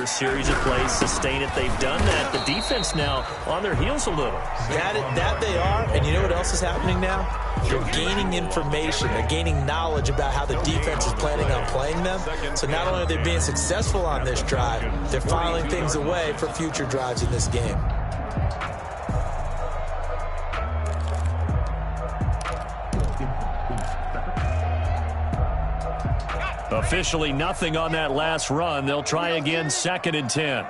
series of plays, sustain it. They've done that. The defense now on their heels a little. That they are, and you know what else is happening now? They're gaining information. They're gaining knowledge about how the defense is planning on playing them. So not only are they being successful on this drive, they're filing things away for future drives in this game. Officially nothing on that last run. They'll try again, 2nd and 10.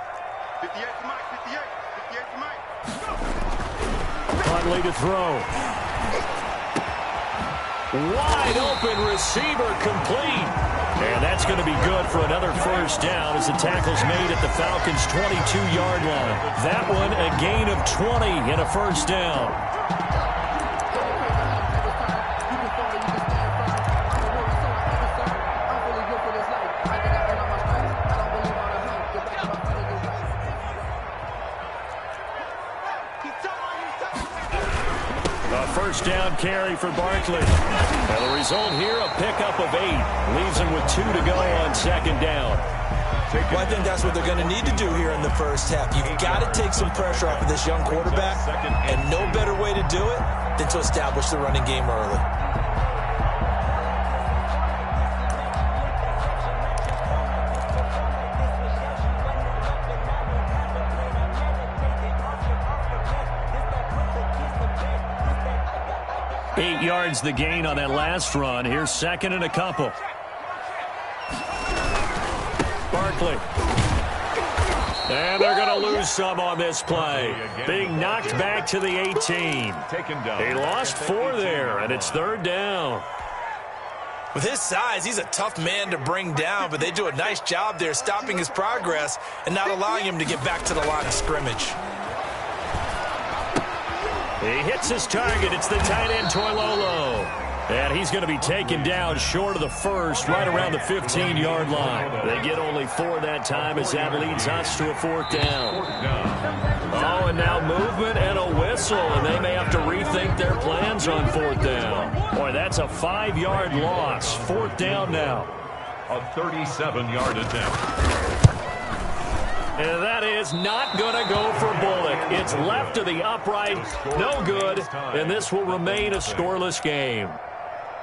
Huntley to throw. Wide open receiver complete. And that's going to be good for another first down as the tackle's made at the Falcons' 22-yard line. That one a gain of 20 and a first down. First down carry for Barkley. And the result here, a pickup of 8. Leaves him with 2 to go on 2nd down. Well, I think that's what they're going to need to do here in the first half. You've got to take some pressure off of this young quarterback, and no better way to do it than to establish the running game early. 8 yards the gain on that last run. Here's 2nd and a couple. Barkley. And they're going to lose some on this play. Being knocked back to the 18. They lost 4 there, and it's 3rd down. With his size, he's a tough man to bring down, but they do a nice job there stopping his progress and not allowing him to get back to the line of scrimmage. He hits his target. It's the tight end, Toilolo. And he's going to be taken down short of the first, right around the 15-yard line. They get only 4 that time as that leads us to a 4th down. Oh, and now movement and a whistle, and they may have to rethink their plans on 4th down. Boy, that's a 5-yard loss. 4th down now. A 37-yard attempt. And that is not going to go for Bullock. It's left to the upright. No good. And this will remain a scoreless game.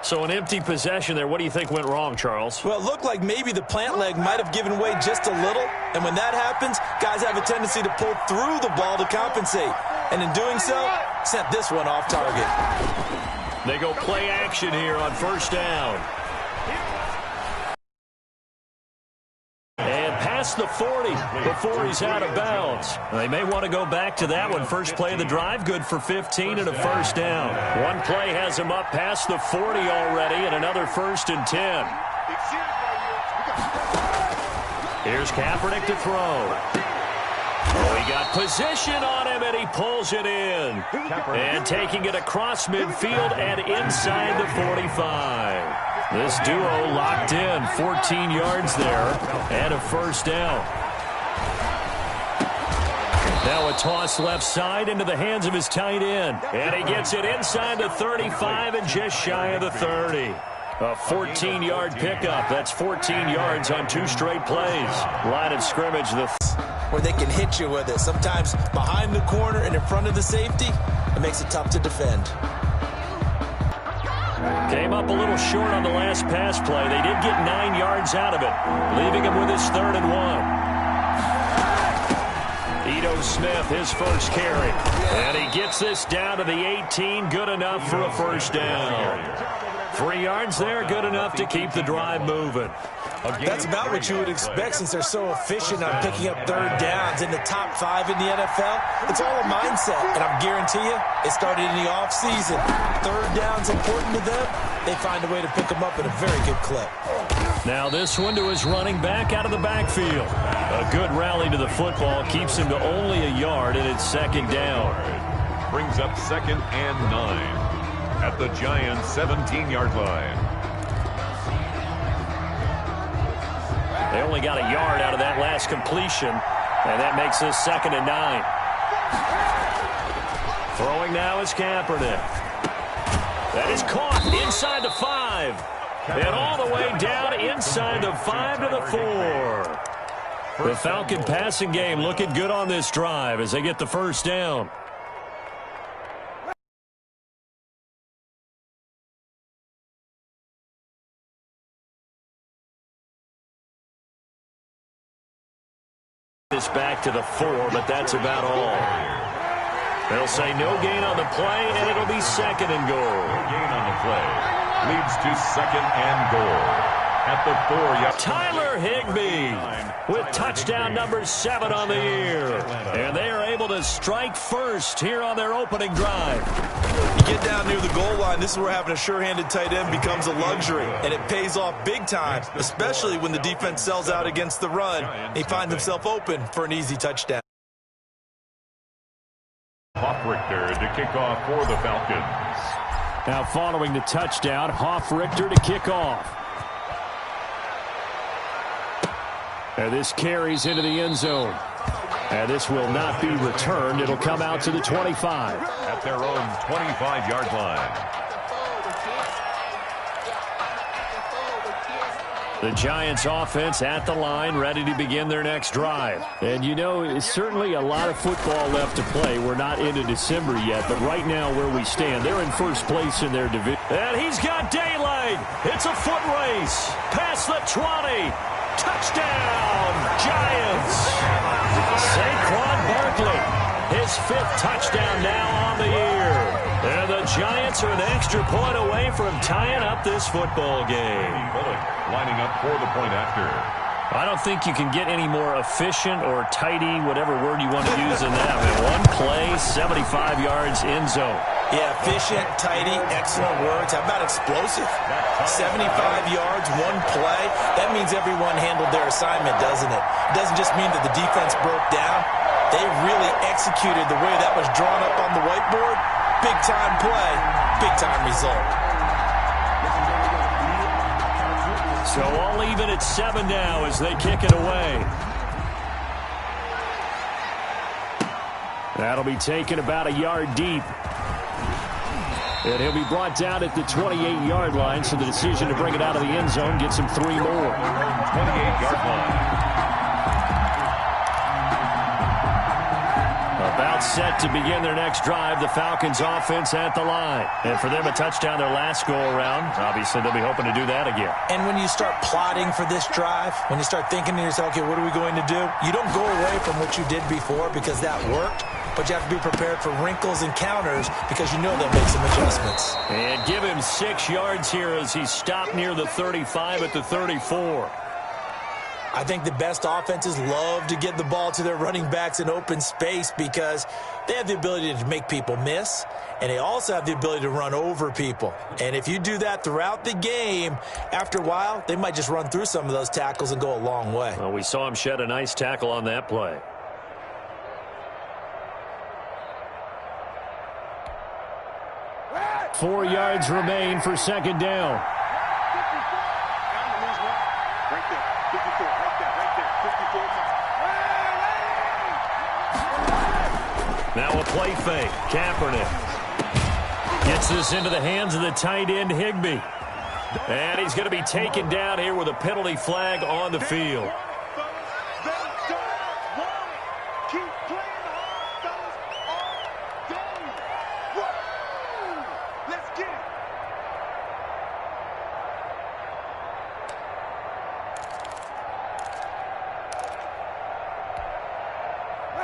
So an empty possession there. What do you think went wrong, Charles? Well, it looked like maybe the plant leg might have given way just a little. And when that happens, guys have a tendency to pull through the ball to compensate. And in doing so, sent this one off target. They go play action here on 1st down. The 40 before he's out of bounds. They may want to go back to that one. First play of the drive, good for 15 and a first down. One play has him up past the 40 already, and another 1st and 10. Here's Kaepernick to throw. Oh, he got position on him, and he pulls it in. And taking it across midfield and inside the 45. This duo locked in, 14 yards there, and a first down. Now a toss left side into the hands of his tight end. And he gets it inside the 35 and just shy of the 30. A 14-yard pickup. That's 14 yards on 2 straight plays. Line of scrimmage. Where they can hit you with it. Sometimes behind the corner and in front of the safety, it makes it tough to defend. Came up a little short on the last pass play. They did get 9 yards out of it, leaving him with his 3rd and 1. Ito Smith, his first carry. And he gets this down to the 18. Good enough for a first down. 3 yards there, good enough to keep the drive moving. That's about what you would expect since they're so efficient on picking up 3rd downs in the top 5 in the NFL. It's all a mindset, and I guarantee you it started in the offseason. 3rd down's important to them. They find a way to pick them up at a very good clip. Now this one to his running back out of the backfield. A good rally to the football keeps him to only a yard, and it's 2nd down. Brings up 2nd and 9 at the Giants' 17-yard line. They only got a yard out of that last completion, and that makes this 2nd and 9. Throwing now is Kaepernick. That is caught inside the 5. And all the way down inside the 5 to the 4. The Falcon passing game looking good on this drive as they get the first down. This back to the 4, but that's about all. They'll say no gain on the play, and it'll be second and goal. No gain on the play. Leads to second and goal. At the 4-yard. Tyler Higbee with touchdown number 7 on the year. And they are able to strike first here on their opening drive. You get down near the goal line, this is where having a sure-handed tight end becomes a luxury. And it pays off big time, especially when the defense sells out against the run. He finds himself open for an easy touchdown. Hofrichter to kick off for the Falcons. Now following the touchdown, Hofrichter to kick off. And this carries into the end zone. And this will not be returned. It'll come out to the 25. At their own 25-yard line. The Giants offense at the line, ready to begin their next drive. And you know, it's certainly a lot of football left to play. We're not into December yet, but right now where we stand, they're in first place in their division. And he's got daylight. It's a foot race. Past the 20. Touchdown, Giants. Saquon Barkley, his 5th touchdown now on the year. And the Giants are an extra point away from tying up this football game. Lining up for the point after. I don't think you can get any more efficient or tidy, whatever word you want to use in that. I mean, one play, 75 yards, end zone. Yeah, efficient, tidy, excellent words. How about explosive? 75 yards, one play. That means everyone handled their assignment, doesn't it? It doesn't just mean that the defense broke down. They really executed the way that was drawn up on the whiteboard. Big-time play, big-time result. So all even at 7 now as they kick it away. That'll be taken about a yard deep. And he'll be brought down at the 28-yard line, so the decision to bring it out of the end zone gets him 3 more. 28-yard line. About set to begin their next drive, the Falcons offense at the line. And for them, a touchdown their last go-around. Obviously, they'll be hoping to do that again. And when you start plotting for this drive, when you start thinking to yourself, okay, what are we going to do? You don't go away from what you did before because that worked. But you have to be prepared for wrinkles and counters because you know they'll make some adjustments. And give him 6 yards here as he stopped near the 35 at the 34. I think the best offenses love to get the ball to their running backs in open space because they have the ability to make people miss, and they also have the ability to run over people. And if you do that throughout the game, after a while, they might just run through some of those tackles and go a long way. Well, we saw him shed a nice tackle on that play. Four yards remain for second down. Now a play fake. Kaepernick gets this into the hands of the tight end Higbee. And he's going to be taken down here with a penalty flag on the field.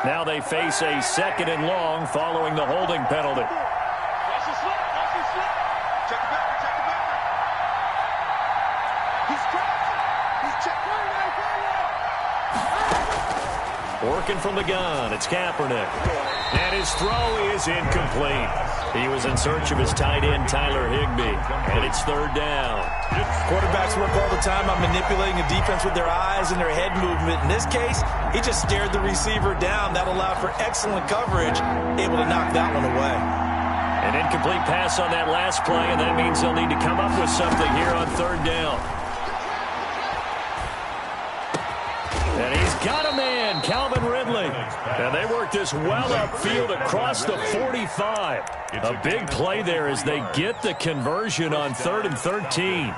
Now they face a second and long following the holding penalty. Watch the slip. Watch the slip. Check the back. Check the back. He's crouching. He's checking. Working from the gun. It's Kaepernick. And his throw is incomplete. He was in search of his tight end, Tyler Higbee. And it's third down. Quarterbacks work all the time on manipulating a defense with their eyes and their head movement. In this case, he just stared the receiver down. That allowed for excellent coverage, able to knock that one away. An incomplete pass on that last play, and that means they'll need to come up with something here on third down. And he's got a man, Calvin Ridley. And they work this well upfield across the 45. A big play there as they get the conversion on 3rd and 13.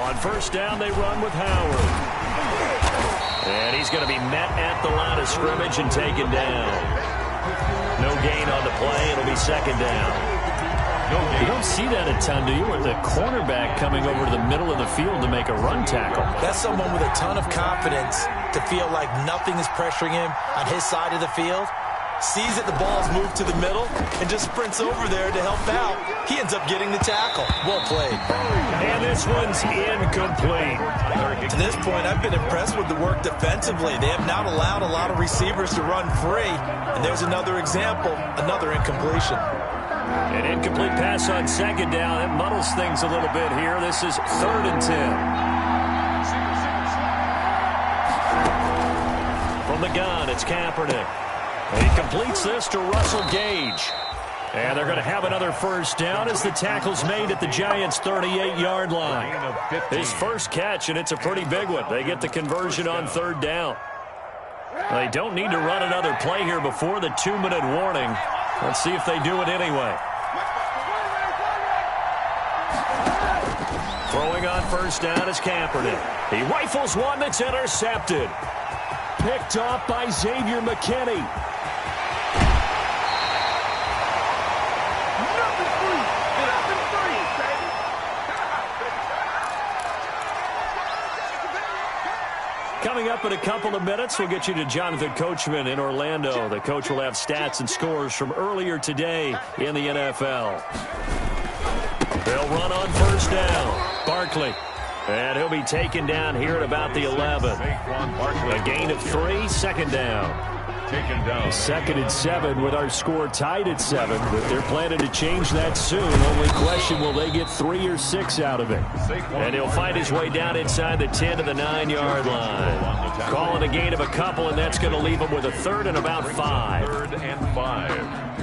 On first down, they run with Howard. And he's going to be met at the line of scrimmage and taken down. No gain on the play. It'll be second down. You don't see that a ton, do you? With the cornerback coming over to the middle of the field to make a run tackle. That's someone with a ton of confidence to feel like nothing is pressuring him on his side of the field. Sees that the ball's moved to the middle and just sprints over there to help out. He ends up getting the tackle. Well played. And this one's incomplete. To this point, I've been impressed with the work defensively. They have not allowed a lot of receivers to run free. And there's another example, another incompletion. An incomplete pass on second down. That muddles things a little bit here. This is 3rd and 10. From the gun, it's Kaepernick. He completes this to Russell Gage. And they're going to have another first down as the tackle's made at the Giants' 38-yard line. His first catch, and it's a pretty big one. They get the conversion on 3rd down. They don't need to run another play here before the 2-minute warning. Let's see if they do it anyway. Throwing on first down is Kaepernick. He rifles one that's intercepted. Picked off by Xavier McKinney. Coming up in a couple of minutes, we'll get you to Jonathan Coachman in Orlando. The coach will have stats and scores from earlier today in the NFL. They'll run on first down. Barkley. And he'll be taken down here at about the 11. A gain of 3, second down. Taken down. 2nd and 7 with our score tied at 7. But they're planning to change that soon. Only question, will they get 3 or 6 out of it? And he'll find his way down inside the 10 to the 9-yard line. Calling a gain of a couple, and that's going to leave him with a 3rd and about 5. 3rd and 5.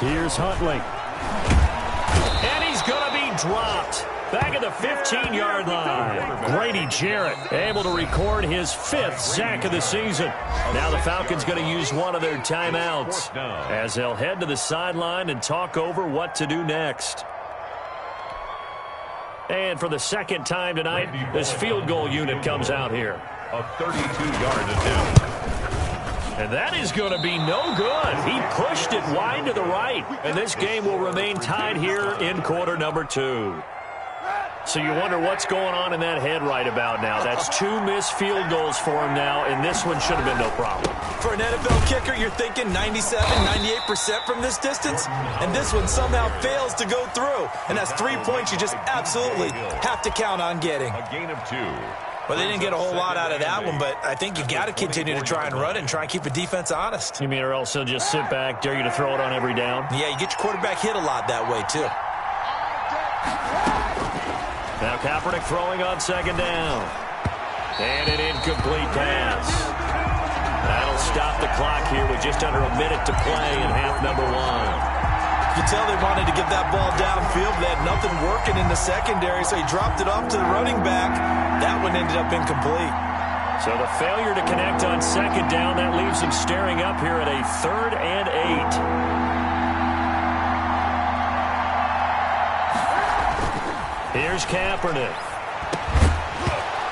Here's Huntley. And he's going to be dropped. Back at the 15-yard line. Grady Jarrett able to record his 5th sack of the season. Now the Falcons going to use one of their timeouts as they'll head to the sideline and talk over what to do next. And for the 2nd time tonight, this field goal unit comes out here. A 32-yard attempt. And that is going to be no good. He pushed it wide to the right. And this game will remain tied here in quarter number 2. So you wonder what's going on in that head right about now. That's 2 missed field goals for him now, and this one should have been no problem. For an NFL kicker, you're thinking 97, 98% from this distance, and this one somehow fails to go through. And that's 3 points you just absolutely have to count on getting. A gain of 2. Well, they didn't get a whole lot out of that one, but I think you got to continue to try and run and try and keep the defense honest. You mean or else they'll just sit back, dare you to throw it on every down? Yeah, you get your quarterback hit a lot that way, too. Now Kaepernick throwing on 2nd down. And an incomplete pass. That'll stop the clock here with just under a minute to play in half number 1. You can tell they wanted to get that ball downfield. They had nothing working in the secondary, so he dropped it off to the running back. That one ended up incomplete. So the failure to connect on 2nd down, that leaves him staring up here at a 3rd and 8. Here's Kaepernick.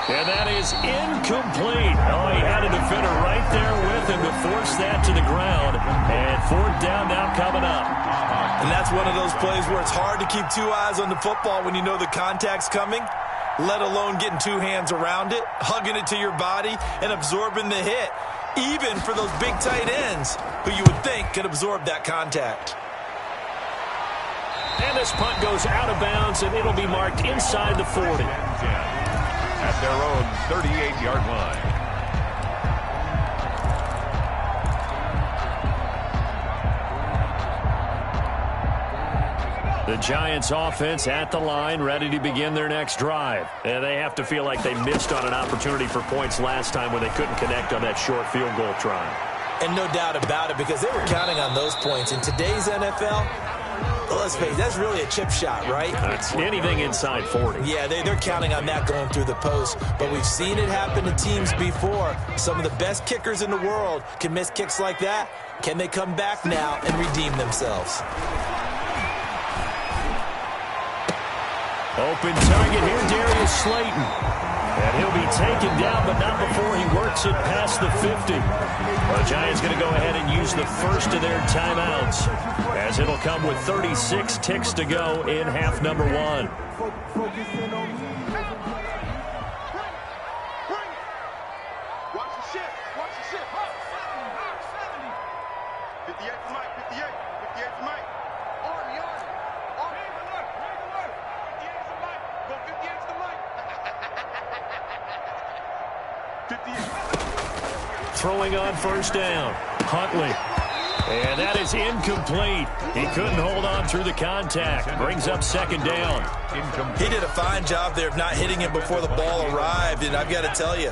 And that is incomplete. Oh, he had a defender right there with him to force that to the ground. And 4th down now coming up. And that's one of those plays where it's hard to keep 2 eyes on the football when you know the contact's coming, let alone getting 2 hands around it, hugging it to your body, and absorbing the hit, even for those big tight ends who you would think could absorb that contact. And this punt goes out of bounds, and it'll be marked inside the 40. At their own 38-yard line. The Giants offense at the line, ready to begin their next drive. And they have to feel like they missed on an opportunity for points last time when they couldn't connect on that short field goal try. And no doubt about it, because they were counting on those points. In today's NFL, Well, let's face it, that's really a chip shot, right? It's anything inside 40. Yeah, they're counting on that going through the post. But we've seen it happen to teams before. Some of the best kickers in the world can miss kicks like that. Can they come back now and redeem themselves? Open target here, Darius Slayton. And he'll be taken down, but not before he works it past the 50. The Giants going to go ahead and use the first of their timeouts, as it'll come with 36 ticks to go in half number 1. Watch the shit. Watch the shit. 58 to Mike. 58. 58 to Mike. Army. Alert. 58 to Mike. Go 58 to the Mike. 58. Throwing on first down. Huntley. And that is incomplete. He couldn't hold on through the contact. Brings up second down. He did a fine job there of not hitting him before the ball arrived, and I've got to tell you,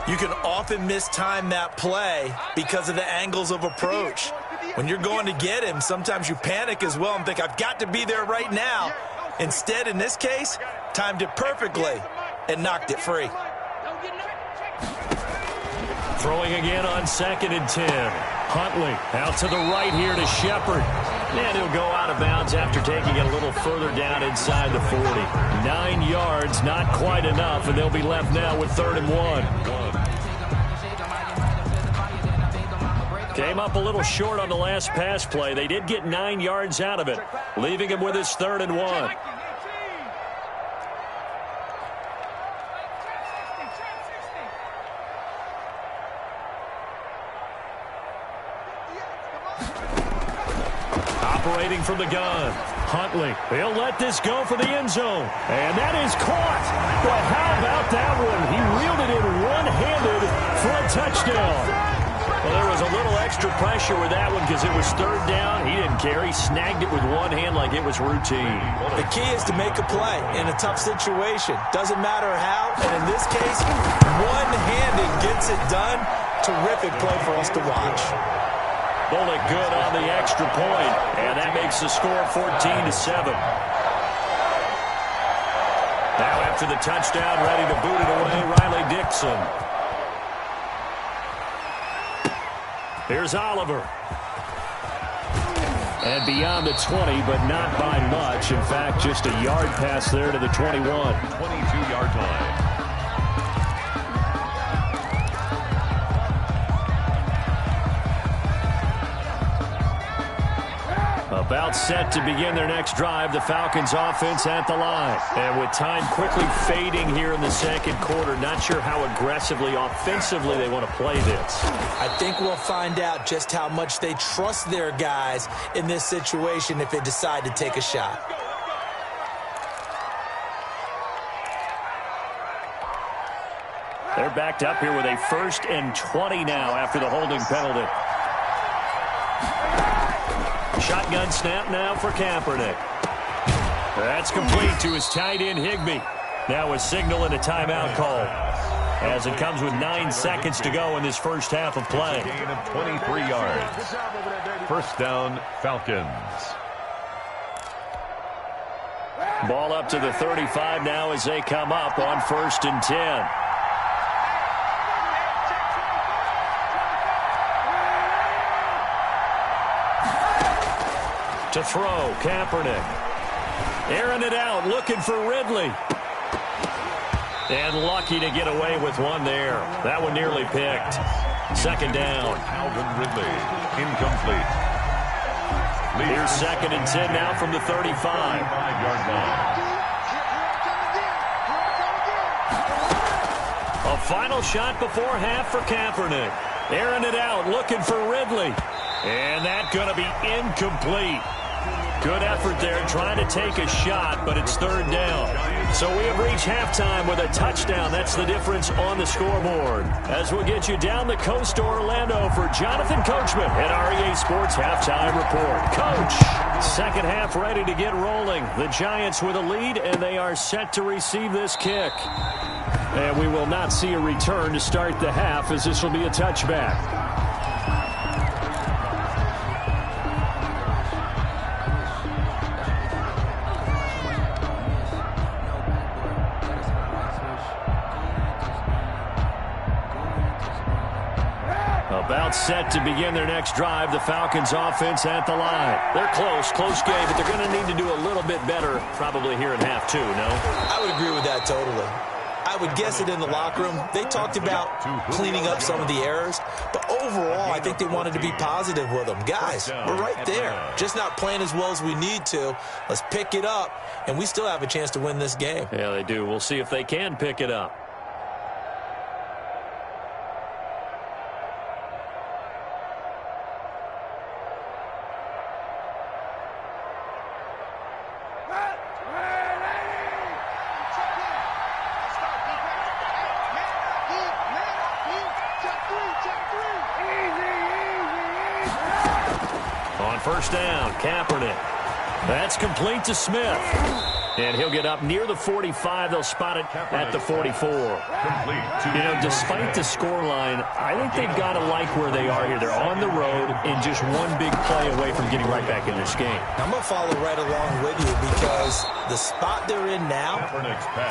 you can often mistime that play because of the angles of approach. When you're going to get him, sometimes you panic as well and think, I've got to be there right now. Instead, in this case, timed it perfectly and knocked it free. Throwing again on 2nd and 10. Huntley out to the right here to Shepard. And he'll go out of bounds after taking it a little further down inside the 40. 9 yards, not quite enough, and they'll be left now with 3rd and 1. Came up a little short on the last pass play. They did get 9 yards out of it, leaving him with his 3rd and 1. Operating from the gun. Huntley, he'll let this go for the end zone. And that is caught. But how about that one? He reeled it in one-handed for a touchdown. Well, there was a little extra pressure with that one because it was 3rd down. He didn't care. He snagged it with one hand like it was routine. The key is to make a play in a tough situation. Doesn't matter how, and in this case, one-handed gets it done. Terrific play for us to watch. Bullet good on the extra point, and that makes the score 14-7. Now after the touchdown, ready to boot it away, Riley Dixon. Here's Oliver. And beyond the 20, but not by much. In fact, just a yard pass there to the 21. 22-yard line. About set to begin their next drive, the Falcons offense at the line. And with time quickly fading here in the second quarter, not sure how aggressively, offensively they want to play this. I think we'll find out just how much they trust their guys in this situation if they decide to take a shot. They're backed up here with a 1st and 20 now after the holding penalty. Shotgun snap now for Kaepernick. That's complete to his tight end, Higbee. Now a signal and a timeout call, as it comes with 9 seconds to go in this first half of play. Gain of 23 yards. First down, Falcons. Ball up to the 35 now as they come up on 1st and 10. To throw, Kaepernick. Airing it out, looking for Ridley. And lucky to get away with one there. That one nearly picked. 2nd down. Alvin Ridley, incomplete. Here's 2nd and 10 now from the 35. 5-yard line. A final shot before half for Kaepernick. Airing it out, looking for Ridley. And that's going to be incomplete. Good effort there, trying to take a shot, but it's 3rd down. So we have reached halftime with a touchdown. That's the difference on the scoreboard. As we'll get you down the coast to Orlando for Jonathan Coachman at REA Sports Halftime Report. Coach, second half ready to get rolling. The Giants with a lead, and they are set to receive this kick. And we will not see a return to start the half, as this will be a touchback. About set to begin their next drive. The Falcons offense at the line. They're close game, but they're going to need to do a little bit better probably here in half two, no? I would agree with that totally. I would guess it in the locker room. They talked about cleaning up some of the errors, but overall, I think they wanted to be positive with them. Guys, we're right there. Just not playing as well as we need to. Let's pick it up, and we still have a chance to win this game. Yeah, they do. We'll see if they can pick it up. First down, Kaepernick. That's complete to Smith. And he'll get up near the 45. They'll spot it at the 44. You know, despite the scoreline, I think they've got to like where they are here. They're on the road and just one big play away from getting right back in this game. I'm going to follow right along with you because the spot they're in now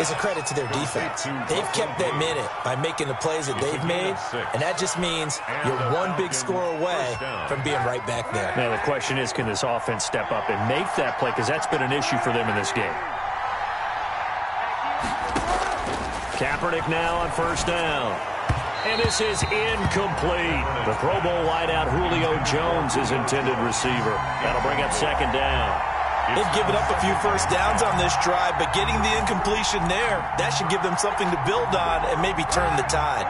is a credit to their defense. They've kept them in it by making the plays that they've made, and that just means you're one big score away from being right back there. Now, the question is, can this offense step up and make that play? Because that's been an issue for them in this game. Kaepernick now on first down. And this is incomplete. The Pro Bowl wideout Julio Jones is intended receiver. That'll bring up second down. They've given up a few first downs on this drive, but getting the incompletion there, that should give them something to build on and maybe turn the tide.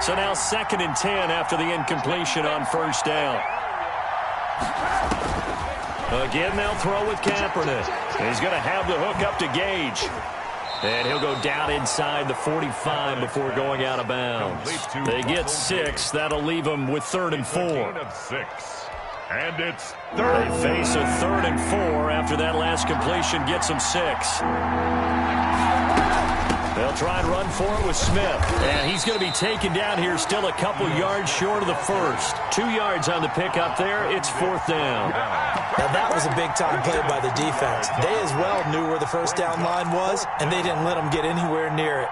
So now 2nd and 10 after the incompletion on first down. Again, they'll throw with Kaepernick. He's going to have the hook up to Gage. And he'll go down inside the 45 before going out of bounds. They get 6. That'll leave them with 3rd and 4. And it's third. They face a 3rd and 4 after that last completion gets them 6. They'll try and run for it with Smith. And he's going to be taken down here still a couple yards short of the first. 2 yards on the pickup there. It's 4th down. Now that was a big-time play by the defense. They as well knew where the first down line was, and they didn't let them get anywhere near it.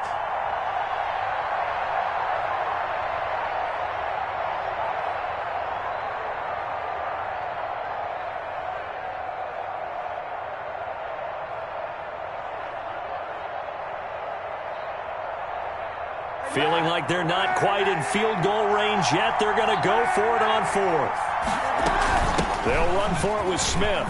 Feeling like they're not quite in field goal range yet. They're going to go for it on 4th. They'll run for it with Smith.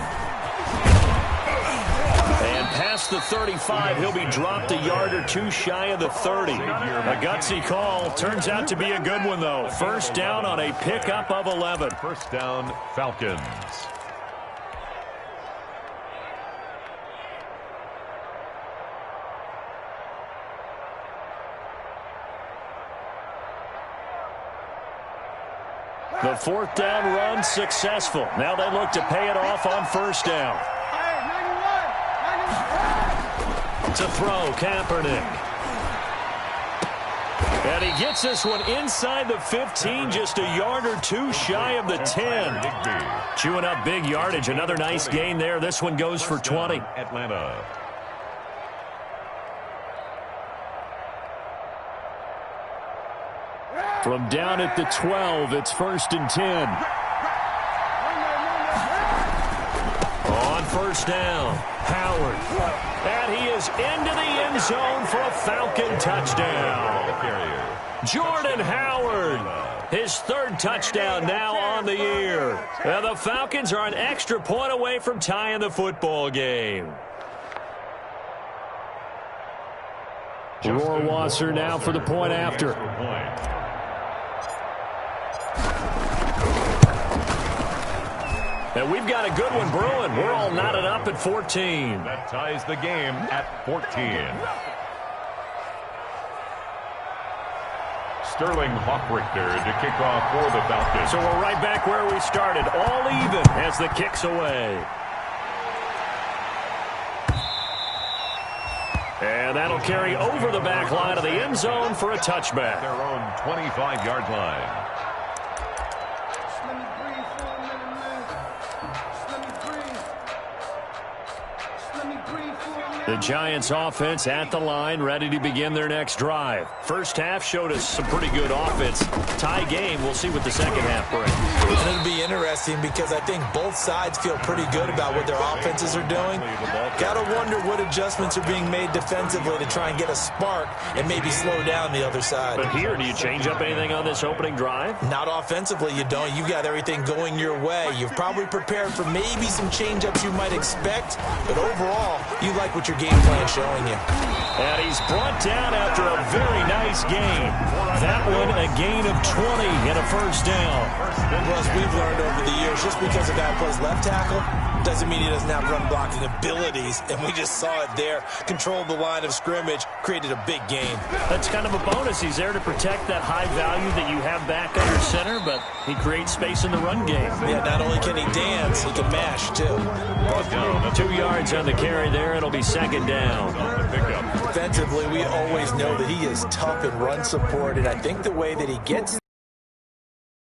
And past the 35, he'll be dropped a yard or two shy of the 30. A gutsy call. Turns out to be a good one, though. First down on a pickup of 11. First down, Falcons. The 4th down run successful. Now they look to pay it off on first down. To throw, Kaepernick. And he gets this one inside the 15, just a yard or two shy of the 10. Chewing up big yardage. Another nice gain there. This one goes for 20. Atlanta. From down at the 12, it's 1st and 10. On first down, Howard. And he is into the end zone for a Falcon touchdown. Jordan Howard, his 3rd touchdown now on the year. And the Falcons are an extra point away from tying the football game. Rohrwasser now for the point after. And we've got a good one brewing. We're all knotted up at 14. That ties the game at 14. Sterling Hawkrichter to kick off for the Falcons. So we're right back where we started. All even as the kick's away. And that'll carry over the back line of the end zone for a touchback. Their own 25-yard line. The Giants offense at the line, ready to begin their next drive. First half showed us some pretty good offense. Tie game, we'll see what the second half brings. And it'll be interesting because I think both sides feel pretty good about what their offenses are doing. Gotta wonder what adjustments are being made defensively to try and get a spark and maybe slow down the other side. But here, do you change up anything on this opening drive? Not offensively, you don't. You got everything going your way. You've probably prepared for maybe some change-ups you might expect, but overall, you like what your game plan showing you. And he's brought down after a very nice game. That one, a gain of 20 and a first down. Plus, we've learned over the years, just because a guy plays left tackle doesn't mean he doesn't have run-blocking abilities, and we just saw it there. Controlled the line of scrimmage, created a big game. That's kind of a bonus. He's there to protect that high value that you have back under center, but he creates space in the run game. Yeah, not only can he dance, he can mash, too. 2 yards on the carry there. It'll be second down. Defensively, we always know that he is tough in run support, and I think the way that he gets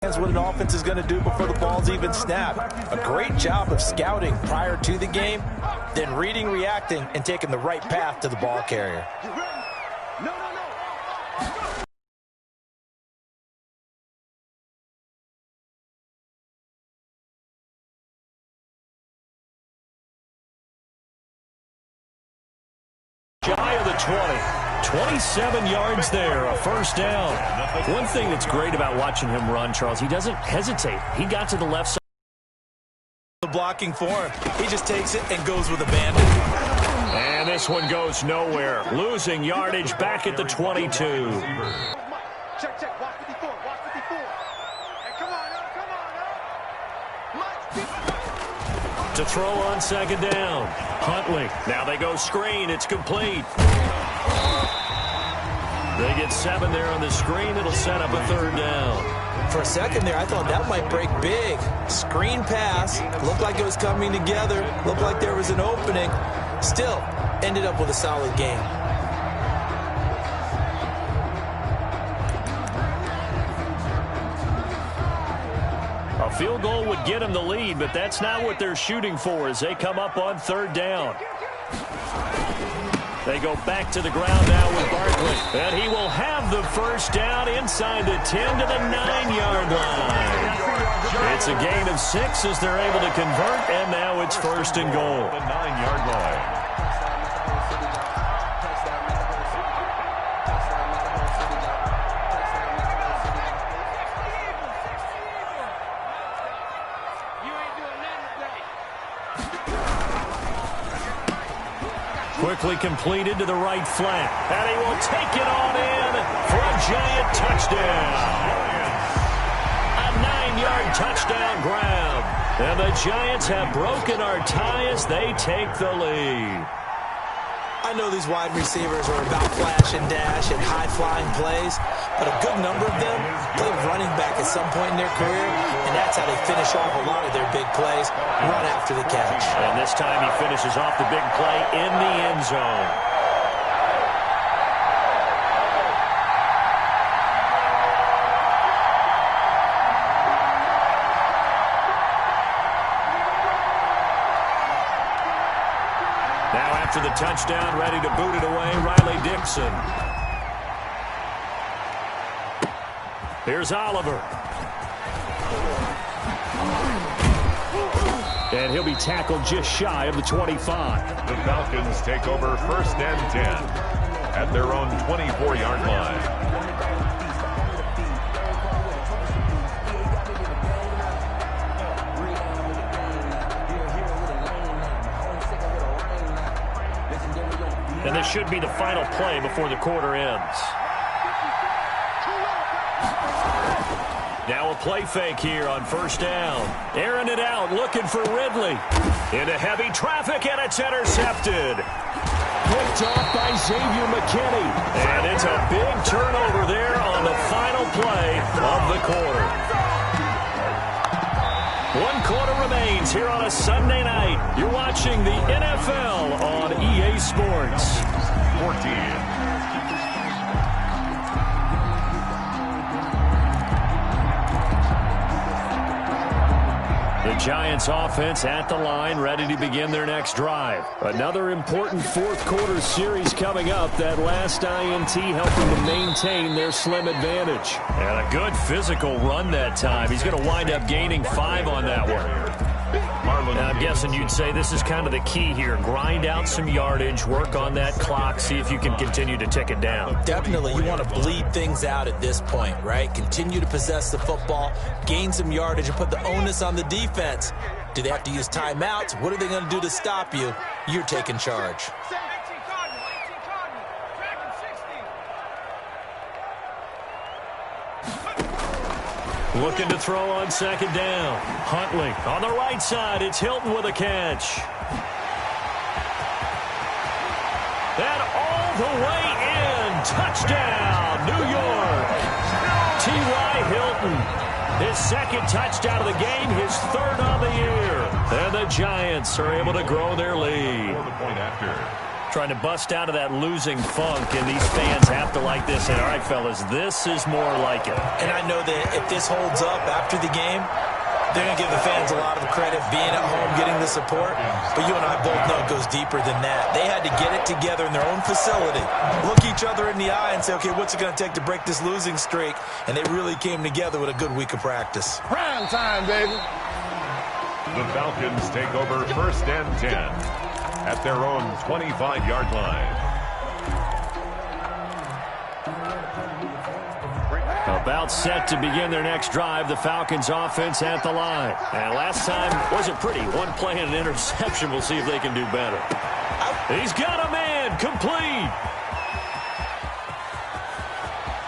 is what an offense is going to do before the ball's even snapped. A great job of scouting prior to the game, then reading, reacting, and taking the right path to the ball carrier. Shy of the 20. 27 yards there, a first down. One thing that's great about watching him run, Charles, he doesn't hesitate. He got to the left side. The blocking for him. He just takes it and goes with abandon. And this one goes nowhere. Losing yardage back at the 22. Check, check. Watch 54. Watch 54. Hey, come on, Mike. To throw on second down. Huntley. Now they go screen. It's complete. They get 7 there on the screen. It'll set up a third down. For a second there, I thought that might break big. Screen pass. Looked like it was coming together. Looked like there was an opening. Still, ended up with a solid game. A field goal would get them the lead, but that's not what they're shooting for as they come up on third down. They go back to the ground now with Barkley. And he will have the first down inside the 10 to the 9-yard line. It's a gain of 6 as they're able to convert, and now it's first and goal. The 9-yard line. Quickly completed to the right flat. And he will take it on in for a Giant touchdown. A 9-yard touchdown grab. And the Giants have broken our tie as they take the lead. I know these wide receivers are about flash and dash and high-flying plays, but a good number of them played running back at some point in their career, and that's how they finish off a lot of their big plays, run after the catch. And this time he finishes off the big play in the end zone. Now after the touchdown, ready to boot it away, Riley Dixon. Here's Oliver. And he'll be tackled just shy of the 25. The Falcons take over first and 10 at their own 24-yard line. And this should be the final play before the quarter ends. Now a play fake here on first down. Airing it out, looking for Ridley. Into heavy traffic, and it's intercepted. Picked off by Xavier McKinney. And it's a big turnover there on the final play of the quarter. 1 quarter remains here on a Sunday night. You're watching the NFL on EA Sports. 14. The Giants offense at the line, ready to begin their next drive. Another important fourth quarter series coming up. That last INT helping to maintain their slim advantage. And a good physical run that time. He's going to wind up gaining 5 on that one. Now, I'm guessing you'd say this is kind of the key here. Grind out some yardage, work on that clock, see if you can continue to tick it down. Definitely. You want to bleed things out at this point, right? Continue to possess the football, gain some yardage, and put the onus on the defense. Do they have to use timeouts? What are they going to do to stop you? You're taking charge. Looking to throw on second down. Huntley on the right side. It's Hilton with a catch. And all the way in. Touchdown, New York. T.Y. Hilton. His second touchdown of the game, his third on the year. And the Giants are able to grow their lead. Trying to bust out of that losing funk, and these fans have to like this. And all right, fellas, this is more like it. And I know that if this holds up after the game, they're going to give the fans a lot of credit being at home, getting the support. But you and I both know it goes deeper than that. They had to get it together in their own facility, look each other in the eye and say, okay, what's it going to take to break this losing streak? And they really came together with a good week of practice. Prime time, baby. The Falcons take over 1st and 10 at their own 25-yard line. About set to begin their next drive, the Falcons offense at the line. And last time wasn't pretty. One play and an interception. We'll see if they can do better. He's got a man, complete.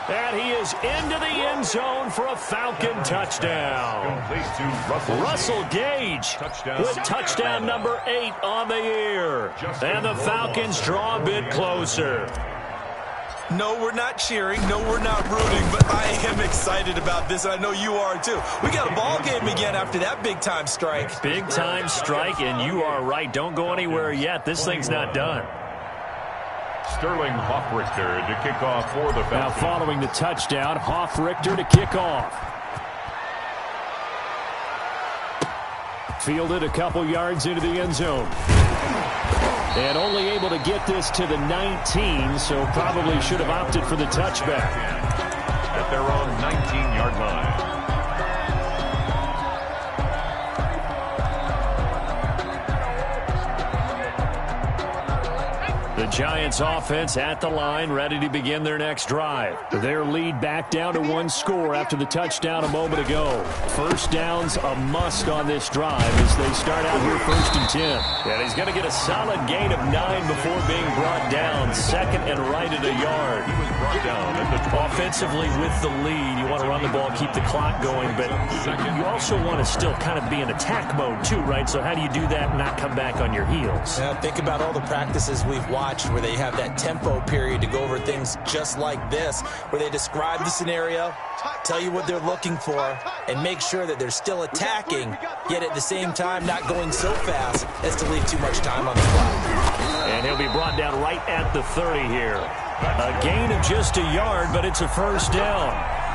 And he is into the end zone for a Falcon touchdown. Complete to Russell Gage with touchdown number 8 on the year. And the Falcons draw a bit closer. No, we're not cheering. No, we're not rooting. But I am excited about this, and I know you are too. We got a ball game again after that big-time strike. Big-time strike, and you are right. Don't go anywhere yet. This thing's not done. Sterling Hoffrichter to kick off for the Falcons. Now following the touchdown, Hoffrichter to kick off. Fielded a couple yards into the end zone. And only able to get this to the 19, so probably should have opted for the touchback. At their own 19-yard line. The Giants offense at the line, ready to begin their next drive. Their lead back down to 1 score after the touchdown a moment ago. First down's a must on this drive as they start out here 1st and 10. And he's going to get a solid gain of 9 before being brought down. Second and right at a yard. He was brought down at the Offensively with the lead, you want to run the ball, keep the clock going, but you also want to still kind of be in attack mode too, right? So how do you do that and not come back on your heels? Now, think about all the practices we've watched where they have that tempo period to go over things just like this, where they describe the scenario, tell you what they're looking for, and make sure that they're still attacking, yet at the same time not going so fast as to leave too much time on the clock. And he'll be brought down right at the 30 here. A gain of just a yard, but it's a first down.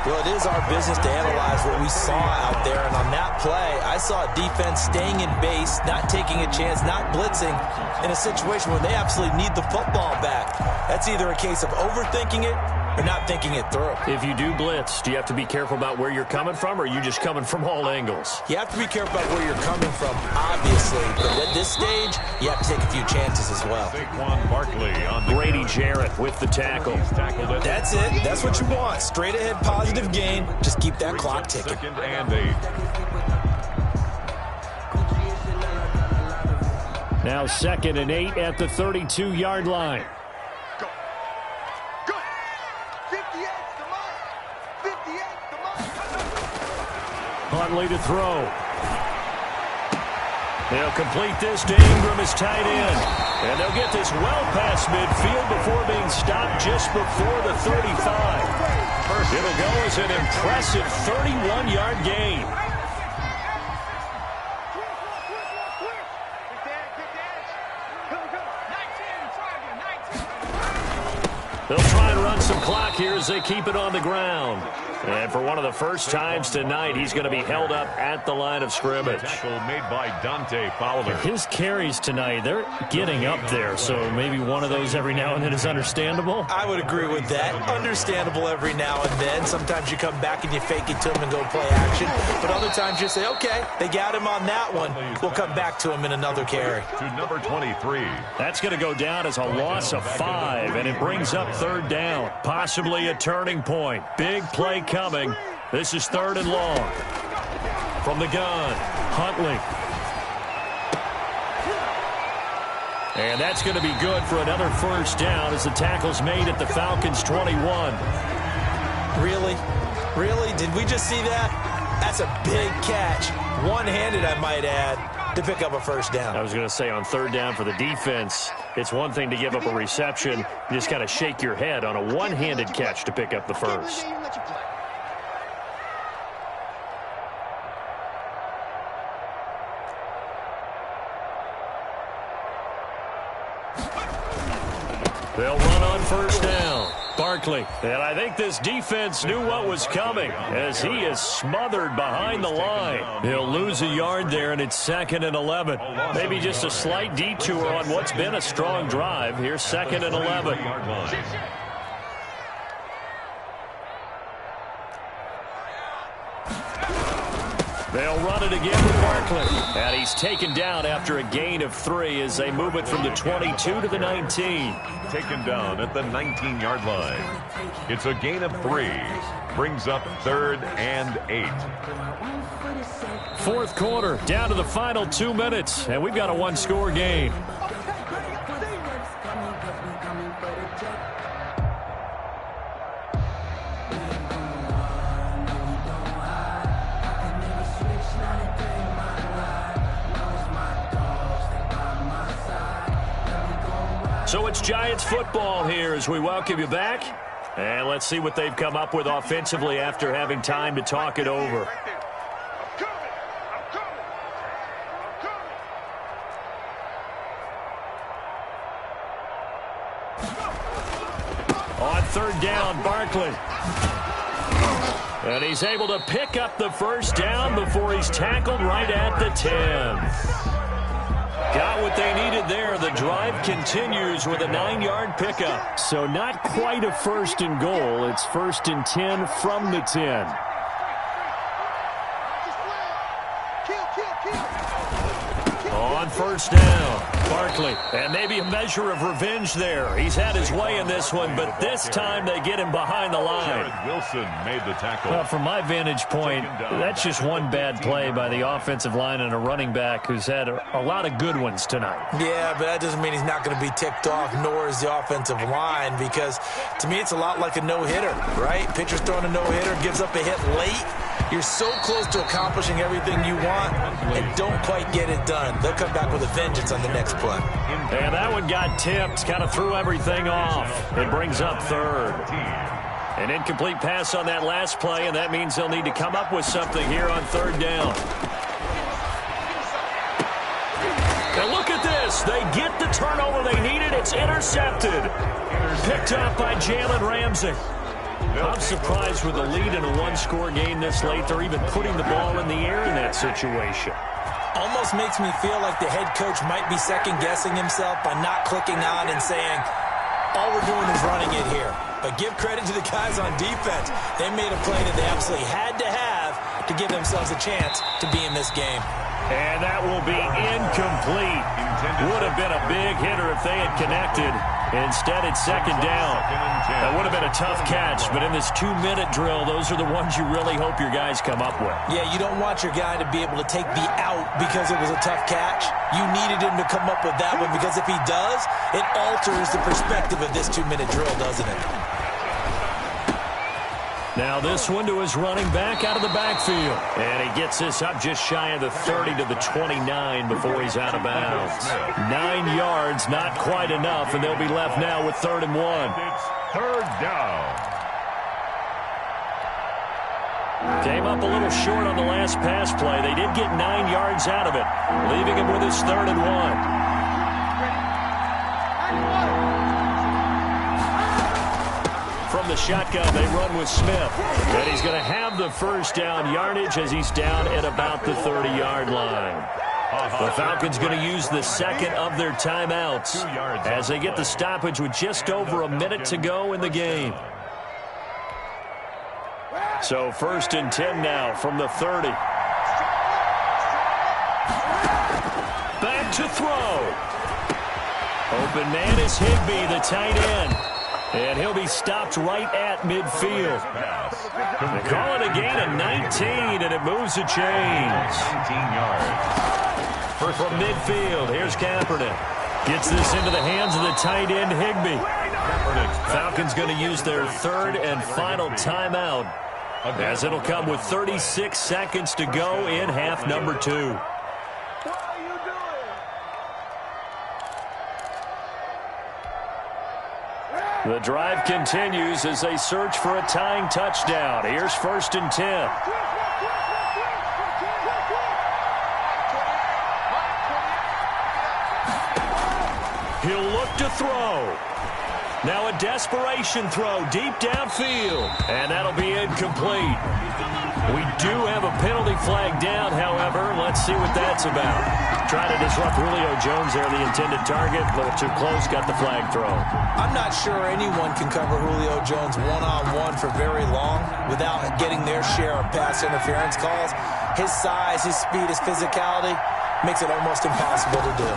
Well, it is our business to analyze what we saw out there, and on that play, I saw a defense staying in base, not taking a chance, not blitzing, in a situation where they absolutely need the football back. That's either a case of overthinking it or not thinking it through. If you do blitz, do you have to be careful about where you're coming from, or are you just coming from all angles? You have to be careful about where you're coming from, obviously, but at this stage, you have to take a few chances as well. Saquon Barkley on the Grady Jarrett with the tackle. That's it. That's what you want. Straight ahead, positive gain. Just keep that clock ticking. 2nd and 8. Now 2nd and 8 at the 32-yard line. Go. Go. 58's the mark. 58's the mark. Huntley to throw. They'll complete this to Ingram as tight end. And they'll get this well past midfield before being stopped just before the 35. It'll go as an impressive 31-yard gain. They'll try and run some clock here as they keep it on the ground. And for one of the first times tonight, he's going to be held up at the line of scrimmage. Tackle made by Dante Fowler. His carries tonight, they're getting up there, so maybe one of those every now and then is understandable. I would agree with that. Understandable every now and then. Sometimes you come back and you fake it to him and go play action. But other times you say, okay, they got him on that one. We'll come back to him in another carry. To number 23. That's going to go down as a loss of 5, and it brings up third down. Possibly a turning point. Big play coming. This is 3rd and long. From the gun, Huntley. And that's going to be good for another first down as the tackle's made at the Falcons' 21. Really? Really? Did we just see that? That's a big catch. One-handed, I might add, to pick up a first down. I was going to say on 3rd down for the defense, it's one thing to give up a reception. You just got to shake your head on a one-handed catch to pick up the first. They'll run on first down. Barkley. And I think this defense knew what was coming as he is smothered behind the line. He'll lose a yard there, and it's 2nd and 11. Maybe just a slight detour on what's been a strong drive. Here's 2nd and 11. They'll run it again with Barkley. And he's taken down after a gain of 3 as they move it from the 22 to the 19. Taken down at the 19-yard line. It's a gain of 3. Brings up 3rd and 8. 4th quarter, down to the final 2 minutes, and we've got a one-score game. So it's Giants football here as we welcome you back. And let's see what they've come up with offensively after having time to talk it over. On 3rd down, Barkley. And he's able to pick up the first down before he's tackled right at the 10. Got what they needed there. The drive continues with a 9-yard pickup. So not quite a 1st and goal. It's 1st and 10 from the 10. On 1st down, Barkley. And maybe a measure of revenge there. He's had his way in this one, but this time they get him behind the line. Wilson made the tackle. Well, from my vantage point, that's just one bad play by the offensive line and a running back who's had a lot of good ones tonight. Yeah, but that doesn't mean he's not going to be ticked off, nor is the offensive line, because to me it's a lot like a no-hitter, right? Pitcher's throwing a no-hitter, gives up a hit late. You're so close to accomplishing everything you want and don't quite get it done. They'll come back with a vengeance on the next play. And that one got tipped, kind of threw everything off. It brings up 3rd. An incomplete pass on that last play, and that means they'll need to come up with something here on 3rd down. And look at this. They get the turnover they needed. It's intercepted. Picked up by Jalen Ramsey. I'm surprised with the lead in a one-score game this late. They're even putting the ball in the air in that situation. Almost makes me feel like the head coach might be second-guessing himself by not clicking on and saying, all we're doing is running it here. But give credit to the guys on defense. They made a play that they absolutely had to have to give themselves a chance to be in this game. And that will be incomplete. Would have been a big hitter if they had connected. Instead, it's 2nd down. That would have been a tough catch, but in this 2-minute drill, those are the ones you really hope your guys come up with. Yeah, you don't want your guy to be able to take the out because it was a tough catch. You needed him to come up with that one because if he does, it alters the perspective of this 2-minute drill, doesn't it? Now this one to his running back out of the backfield. And he gets this up just shy of the 30 to the 29 before he's out of bounds. 9 yards, not quite enough, and they'll be left now with 3rd and 1. It's 3rd down. Came up a little short on the last pass play. They did get 9 yards out of it, leaving him with his 3rd and 1. From from the shotgun. They run with Smith. And he's going to have the first down yardage as he's down at about the 30-yard line. The Falcons going to use the second of their timeouts as they get the stoppage with just over a minute to go in the game. So 1st and 10 now from the 30. Back to throw. Open man is Higbee, the tight end. And he'll be stopped right at midfield. They call it a gain of 19, and it moves the chains. 19 yards. From midfield, here's Kaepernick. Gets this into the hands of the tight end, Higbee. Falcons going to use their third and final timeout, as it'll come with 36 seconds to go in half number 2. The drive continues as they search for a tying touchdown. Here's 1st and 10. He'll look to throw. Now a desperation throw deep downfield. And that'll be incomplete. We do have a penalty flag down, however. Let's see what that's about. Trying to disrupt Julio Jones there, the intended target. A little too close, got the flag thrown. I'm not sure anyone can cover Julio Jones one-on-one for very long without getting their share of pass interference calls. His size, his speed, his physicality makes it almost impossible to do.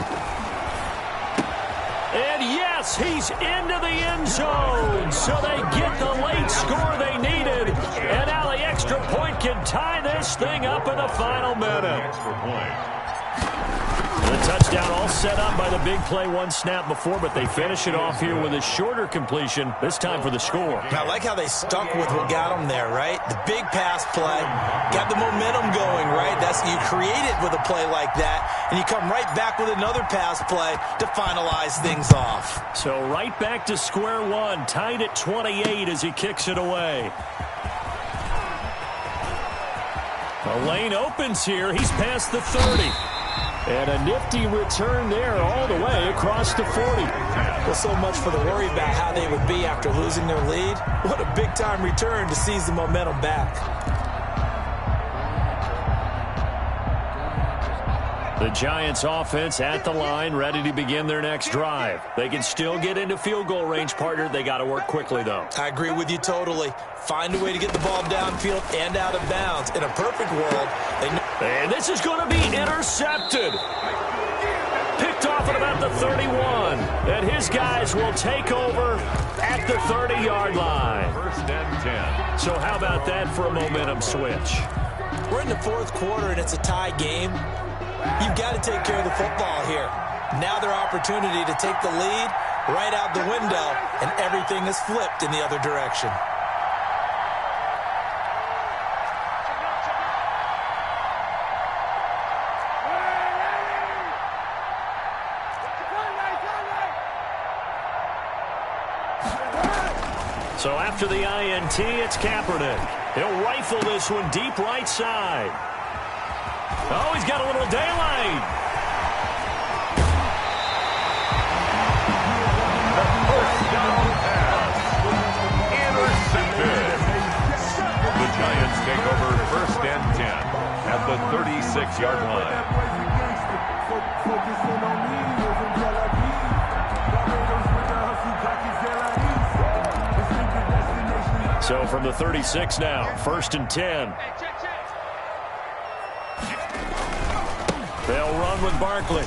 And yes, he's into the end zone. So they get the late score they needed. And now the extra point can tie this thing up in the final minute. Extra point. The touchdown all set up by the big play one snap before, but they finish it off here with a shorter completion, this time for the score. I like how they stuck with what got them there, right? The big pass play, got the momentum going, right? You create it with a play like that, and you come right back with another pass play to finalize things off. So right back to square one, tied at 28 as he kicks it away. The lane opens here. He's past the 30. And a nifty return there all the way across the 40. Well, so much for the worry about how they would be after losing their lead. What a big-time return to seize the momentum back. The Giants offense at the line, ready to begin their next drive. They can still get into field goal range, partner. They got to work quickly, though. I agree with you totally. Find a way to get the ball downfield and out of bounds. In a perfect world, they know. And this is going to be intercepted. Picked off at about the 31. And his guys will take over at the 30-yard line. 1st and 10. So how about that for a momentum switch? We're in the 4th quarter, and it's a tie game. You've got to take care of the football here. Now their opportunity to take the lead right out the window, and everything is flipped in the other direction. So after the INT, it's Kaepernick. He'll rifle this one deep right side. Oh, he's got a little daylight. First down pass. Intercepted. The Giants take over 1st and 10 at the 36-yard line. So from the 36 now, 1st and 10. They'll run with Barkley.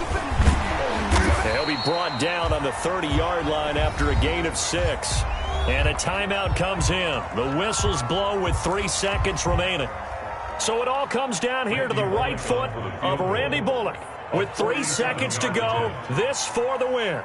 He'll be brought down on the 30-yard line after a gain of 6. And a timeout comes in. The whistles blow with 3 seconds remaining. So it all comes down here to the right foot of Randy Bullock. With 3 seconds to go, this for the win.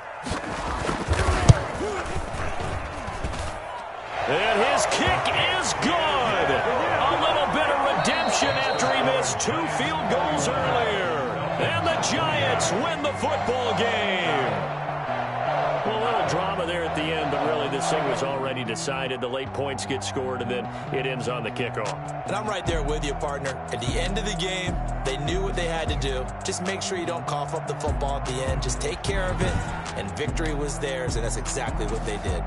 And his kick is good. A little bit of redemption after he missed 2 field goals earlier. And the Giants win the football game. Well, a little drama there at the end, but really this thing was already decided. The late points get scored, and then it ends on the kickoff. And I'm right there with you, partner. At the end of the game, they knew what they had to do. Just make sure you don't cough up the football at the end. Just take care of it, and victory was theirs, and that's exactly what they did.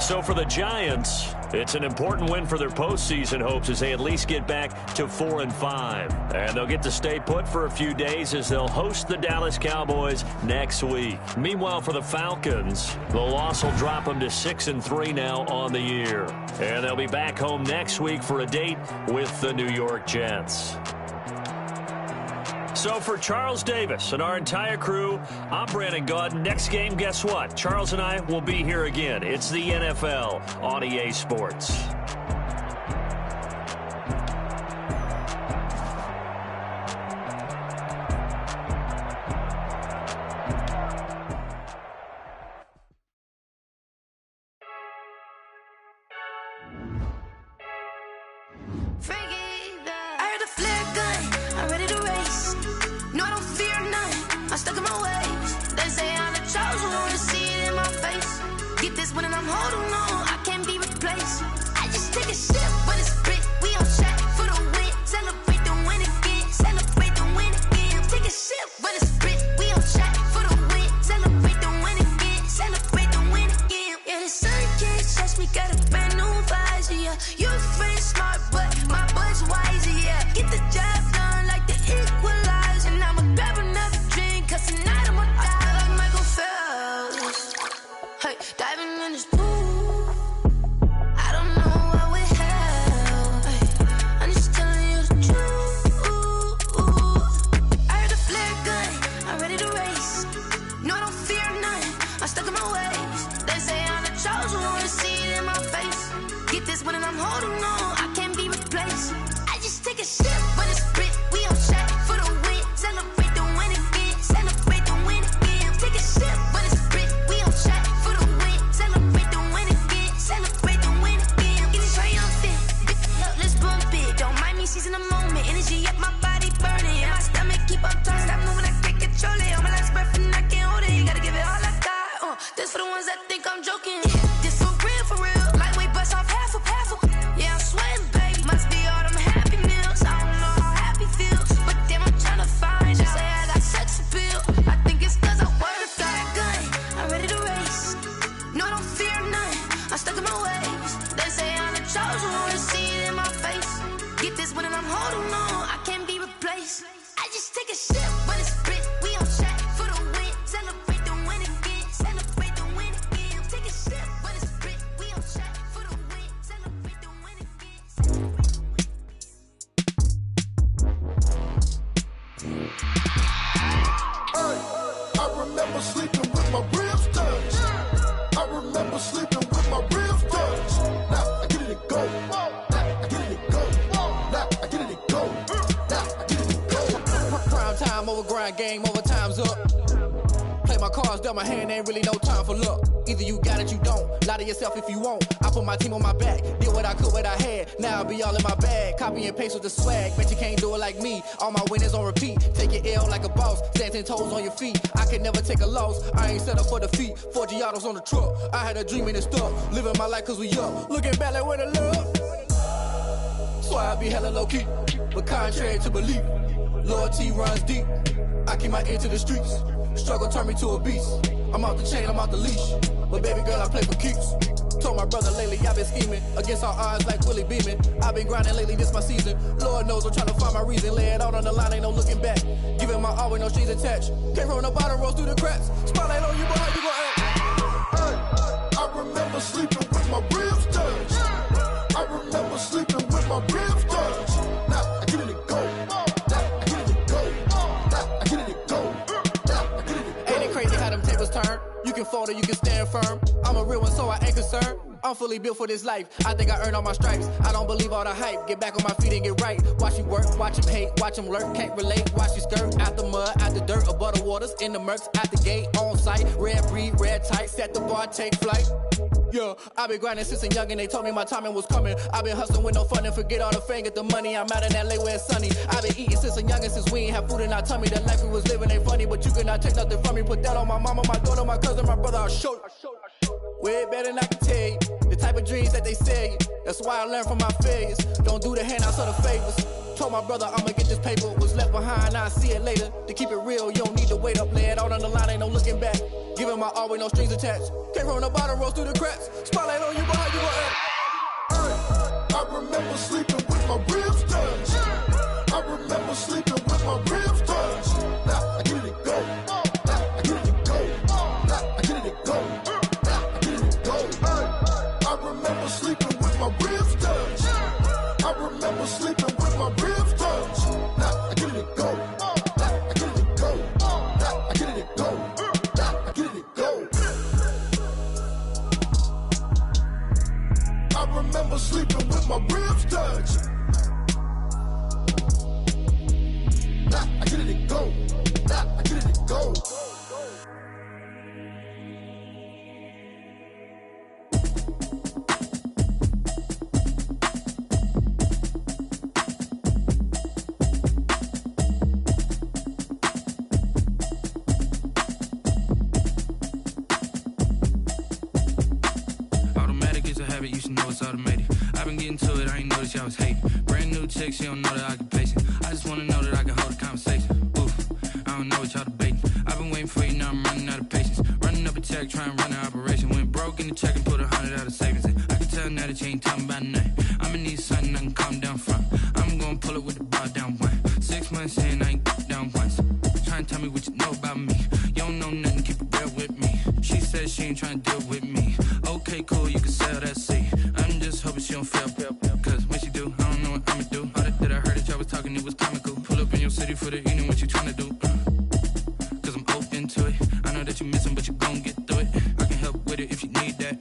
So for the Giants, it's an important win for their postseason hopes as they at least get back to 4-5. And they'll get to stay put for a few days as they'll host the Dallas Cowboys next week. Meanwhile, for the Falcons, the loss will drop them to 6-3 now on the year. And they'll be back home next week for a date with the New York Jets. So for Charles Davis and our entire crew, I'm Brandon Gaudin. Next game, guess what? Charles and I will be here again. It's the NFL on EA Sports. Game over, time's up. Play my cards, dealt my hand, ain't really no time for luck. Either you got it, you don't. Lie to yourself if you won't. I put my team on my back, did what I could, what I had. Now I'll be all in my bag, copy and paste with the swag. Bet you can't do it like me. All my winners on repeat. Take your L like a boss, stand 10 toes on your feet. I can never take a loss, I ain't set up for defeat. 4 Giottos on the truck, I had a dream and it's stuck. Living my life cause we up, looking back like where the love. So I be hella low key, but contrary to belief, loyalty runs deep. I keep my ear to the streets. Struggle turned me to a beast. I'm out the chain, I'm out the leash. But baby girl, I play for keeps. Told my brother lately, I've been scheming. Against all odds like Willie Beeman. I've been grinding lately, this my season. Lord knows I'm trying to find my reason. Lay it out on the line, ain't no looking back. Giving my all with no strings attached. Can't roll no bottom, rolls through the cracks. Spotlight on you, but how you gon' act? I remember sleeping with my ribs touched. I remember sleeping with my ribs touched. Now I get it go. You can fold or you can stand firm. I'm a real one, so I ain't concerned. I'm fully built for this life. I think I earned all my stripes. I don't believe all the hype. Get back on my feet and get right. Watch you work, watch him hate, watch him lurk. Can't relate, watch you skirt. Out the mud, out the dirt, above the waters, in the murks, out the gate, on site. Red breed, red tight, set the bar, take flight. Yeah, I've been grinding since a young and they told me my timing was coming. I've been hustling with no fun and forget all the fame, get the money. I'm out in LA where it's sunny. I've been eating since a young and since we ain't have food in our tummy. The life we was living ain't funny, but you cannot take nothing from me. Put that on my mama, my daughter, my cousin, my brother, I'll show you. Way better than I can tell you. The type of dreams that they sell you. That's why I learned from my failures. Don't do the handouts or the favors. Told my brother I'ma get this paper, was left behind, I'll see it later. To keep it real, you don't need to wait up, lay it out on the line, ain't no looking back. Giving my all with no strings attached. Came from the bottom, rose through the cracks. Spotlight on you, but how you gon' act? I remember sleeping with my ribs touched. I remember sleeping with my ribs touched. Now I get it go. Now I get it go. Now I get it go. Now I get it go. I remember sleeping with my ribs touched. I remember sleeping with my ribs touched. Now I get it go. Now I get it go. Now I get it go. Now I get it go. I remember sleeping with my ribs touched. Nah, I get it go. Nah, I get it go. Automatic is a habit, you should know it's automated. I've been getting to it, I ain't noticed y'all was hating. Brand new chick, she don't know the occupation. I just wanna know that I can hold a conversation. Oof, I don't know what y'all debating. I've been waiting for you, now I'm running out of patience. Running up a check, trying to run an operation. Went broke in the check and put 100 out of savings in. I can tell now that you ain't talking about nothing. I'ma need something I can calm down from. I'm gonna pull it with the bar down one. 6 months in, I ain't down once. Trying to tell me what you know about me. You don't know nothing, keep it real with me. She said she ain't trying to deal with me. Okay, cool, you can sell that seat. I'm just hoping she don't fail. Cause when she do, I don't know what I'ma do. All that I heard that y'all was talking, it was comical. Pull up in your city for the evening, what you trying to do? Cause I'm open to it. I know that you missing, but you gon' get through it. I can help with it if you need that.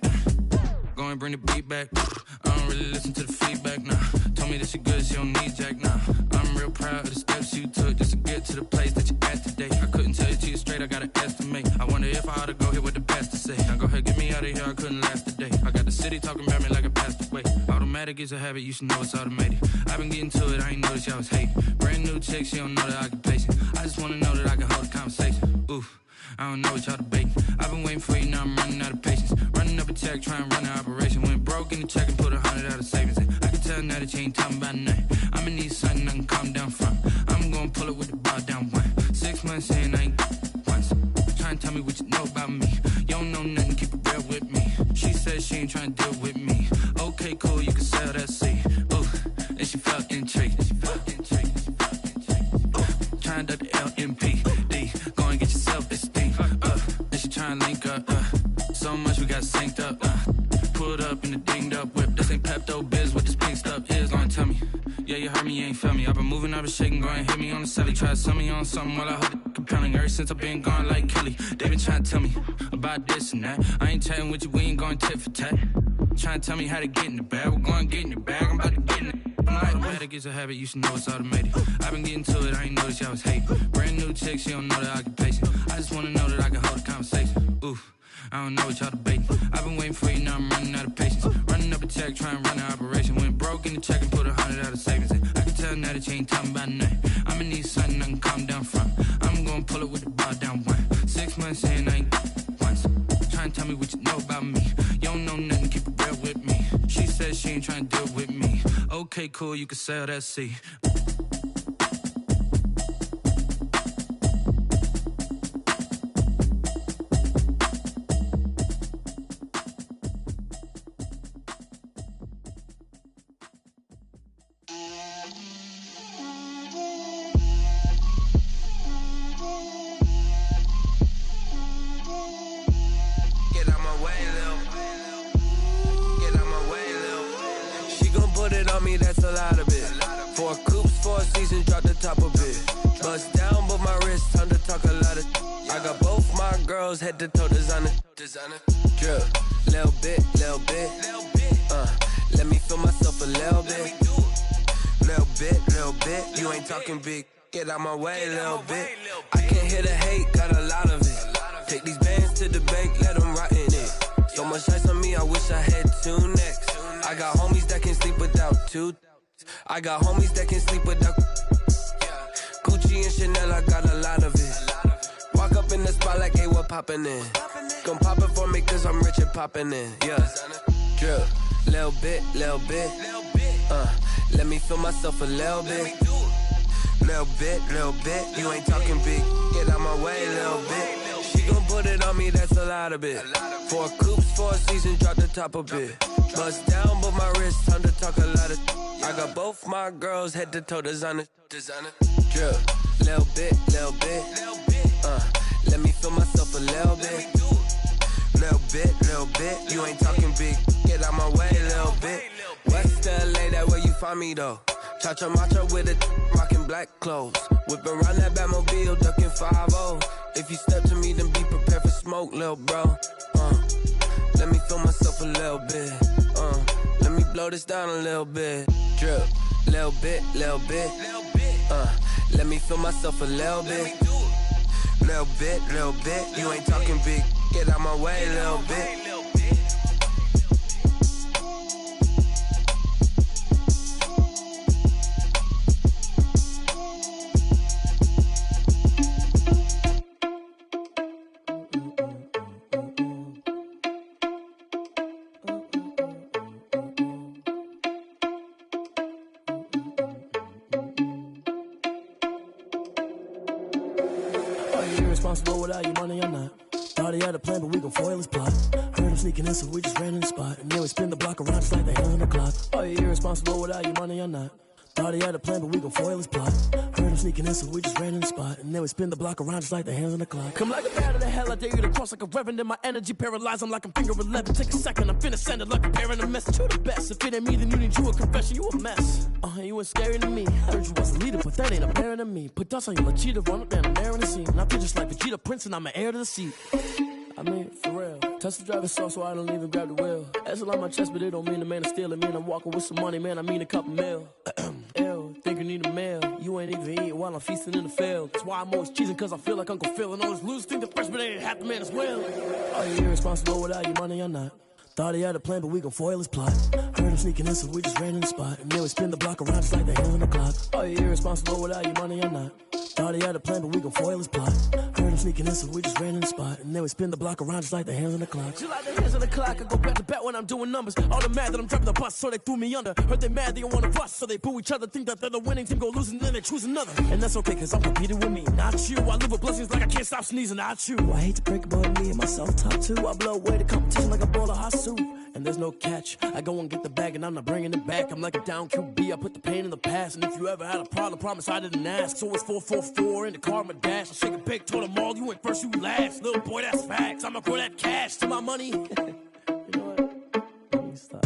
Go and bring the beat back. I don't really listen to the feedback, nah. Told me that she good, she don't need jack, nah. I'm real proud of the steps you took just to get to the place that you at today. I couldn't tell it to you straight, I gotta estimate. I wonder if I ought to go here with the pastor say. Now go ahead, get me out of here, I couldn't last a day. I got the city talking about me like I passed away. Automatic is a habit, you should know it's automated. I've been getting to it, I ain't noticed y'all was hating. Brand new chick, she don't know the occupation. I just wanna know that I can hold a conversation. Oof, I don't know what y'all debating. I've been waiting for you, now I'm running out of patience. Running up a check, trying to run an operation. Went broke in the check and put 100 out of savings in. I can tell now that you ain't talking about nothing. I'ma need something I can calm down from. I'm gonna pull it with the bar down one. 6 months in, I ain't once. Trying to tell me what you know about me. You don't know nothing, keep it real with me. She said she ain't trying to deal with me. Okay, cool, you can sell that seat. Ooh, and she felt intrigued. Trying to the LMPD. Go and get your self-esteem. And she trying to link up. So much we got synced up. Pulled up in the dinged up whip. This ain't Pepto Biz, what this pink stuff is. Gonna tell me. Yeah, you heard me, you ain't felt me. I've been moving, I've been shaking, go and hit me on the celly. Try to sell me on something while I hold it compelling. Ever since I've been gone like Kelly, they been trying to tell me about this and that. I ain't chatting with you, we ain't going tit for tat. Trying to tell me how to get in the bag. We're going to get in the bag, I'm about to get in it. I'm like, automatic is a habit, you should know it's automated. I've been getting to it, I ain't noticed y'all was hating. Brand new chick, she don't know the occupation. I just wanna know that I can hold a conversation. Oof, I don't know what y'all debating. I've been waiting for you, now I'm running out of patience. Running up a check, trying to run an operation. Went broke in the check and put 100 out of savings in. I can tell now that you ain't talking about nothing. I'ma need something I can calm down from. I'm gonna pull it with the bar down one. 6 months in, I ain't once. Trying to tell me what you know about me. You don't know nothing, keep it real with me. She said she ain't trying to deal with me. Okay, cool, you can sell that seat. That's a lot of it. 4 coops, 4 seasons, drop the top of it. Bust down, but my wrist, time to talk a lot of. I got both my girls head to toe designer. Drip, little bit. Let me feel myself a little bit. Little bit. You ain't talking big. Get out my way, little bit. I can't hear the hate, got a lot of it. Take these bands to the bank, let them rot in it. So much ice on me, I wish I had 2 necks. I got homies that can sleep without 2. I got homies that can sleep without Gucci and Chanel, I got a lot of it. Walk up in the spot like, hey, what poppin' in? Gon' pop it for me cause I'm rich and poppin' in. Yeah, drip, little bit. let me feel myself a little bit. Little bit, you ain't talking big. Get out my way, little bit. She gon' put it on me, that's a lot of it. 4 coops, 4 seasons, drop the top a bit. Bust down, but my wrist, time to talk a lot of. I got both my girls head to toe designer. Drip, little bit. Let me feel myself a little bit. Little bit, you ain't talking big. Get out my way, little bit. West LA, that where you find me though. Cha-cha matcha with it, rocking black clothes. Whipping around that Batmobile, ducking 5-0. If you step to me, then be prepared for smoke, little bro. Let me feel myself a little bit. Let me blow this down a little bit. Drip, little bit. Let me feel myself a little bit. Little bit, you ain't talking big. Get out my way, little bit. Irresponsible without your money or not. Thought he had a plan, but we gon' foil his plot. Heard him sneaking in, so we just ran in the spot. And then we spin the block around just like the hand on the clock. Are you irresponsible without your money or not? Thought he had a plan, but we gon' foil his plot. Heard him sneaking in, so we just ran in the spot. And then we spin the block around just like the hands on the clock. Come like a bat of the hell, I dare you to cross like a reverend. And my energy paralyzed, I'm like I'm finger 11. Take a second, I'm finna send it like a parent a message. You the best, if it ain't me, then you need you a confession. You a mess, you ain't scary to me. Heard you was a leader, but that ain't apparent to me. Put dust on you like cheetah, run up down the air in the scene. And I feel just like Vegeta Prince, and I'm an heir to the seat. I mean, for real. Touch the driver's soft, so I don't even grab the wheel. That's on my chest, but it don't mean the man is stealing. Mean I'm walking with some money, man, I mean a couple mil. Ew, think you need a meal. You ain't even eating while I'm feasting in the field. That's why I'm always cheesing, cause I feel like Uncle Phil. And all this losers think the freshman ain't half the man as well. Are you irresponsible without your money or not? Thought he had a plan, but we gon' foil his plot. Heard him sneaking in, so we just ran in the spot. And then we spin the block around just like the hands on the clock. Are you irresponsible without your money or not? Thought he had a plan, but we gon' foil his plot. Heard him sneaking in, so we just ran in the spot. And then we spin the block around just like the hands on the clock. Just like the hands on the clock, I go back to back when I'm doing numbers. All the mad that I'm driving the bus, so they threw me under. Heard they mad, they don't wanna bust, so they boo each other. Think that they're the winning team, go losing, then they choose another. And that's okay, cause I'm competing with me, not you. I live with blessings like I can't stop sneezing, not you. I hate to break it, but me and myself top 2. I blow away the competition like a bowl of hot soup. And there's no catch. I go and get the bag and I'm not bringing it back. I'm like a down QB, I put the pain in the past. And if you ever had a problem, promise I didn't ask. So it's 444 in the car, my dash. I shake a big, told them all, you ain't first, you last. Little boy, that's facts. I'ma grow that cash to my money. You know what? Let me stop.